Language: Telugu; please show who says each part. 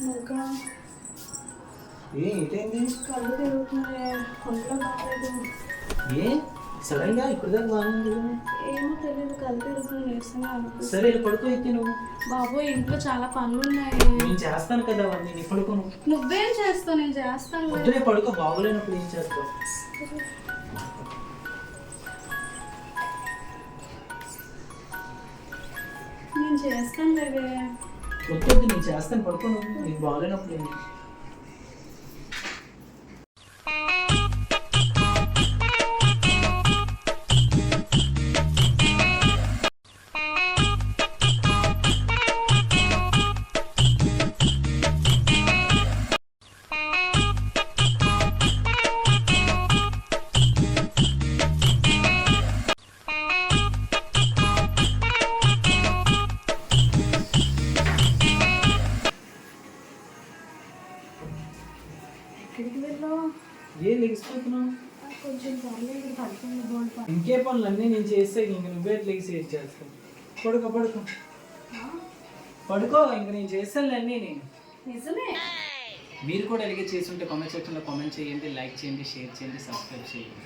Speaker 1: ఇంకా
Speaker 2: ఏంటైంది?
Speaker 1: కళ్ళు తిరుగుతున్నాయి, ఒంట్లో బాగాలేదు.
Speaker 2: ఏ సడన్గా ఇప్పుడు దాకా బాగుంది.
Speaker 1: ఏమో తెలియదు, కళ్ళు తిరుగుతున్నాయి, నీరసంగా అనిపిస్తుంది.
Speaker 2: సరే పడుకో అయితే నువ్వు.
Speaker 1: బాబు ఇంట్లో చాలా పనులు ఉన్నాయి.
Speaker 2: నేను చేస్తాను కదా అవన్నీ, నీ పడుకోను.
Speaker 1: నువ్వేం చేస్తావు? నేను చేస్తాను.
Speaker 2: పొద్దునే పడుకో, బాగోలేనప్పుడు ఏం చేస్తావు?
Speaker 1: నేను చేస్తాను లేవే.
Speaker 2: వద్దు నేను చేస్తాను, పడుకోను. నీకు బాగోలేనప్పుడు ఏంటి?
Speaker 1: ఎక్కడికి వెళ్ళావు?
Speaker 2: ఏం లెగిసిపోతున్నావు?
Speaker 1: కొంచెం పర్లేదు, పడుతుంది. బాగుంటా.
Speaker 2: ఇంకే పనులు అన్నీ నేను చేస్తే ఇంక నువ్వే లెగిసి ఏం చేస్తావు? పడుకో పడుకో పడుకో, ఇంక నేను చేస్తాను అన్నీ. నేను
Speaker 1: నిజమే.
Speaker 2: మీరు కూడా ఎలాగే చేస్తుంటే కామెంట్ సెక్షన్లో కామెంట్ చేయండి, లైక్ చేయండి, షేర్ చేయండి, సబ్స్క్రైబ్ చేయండి.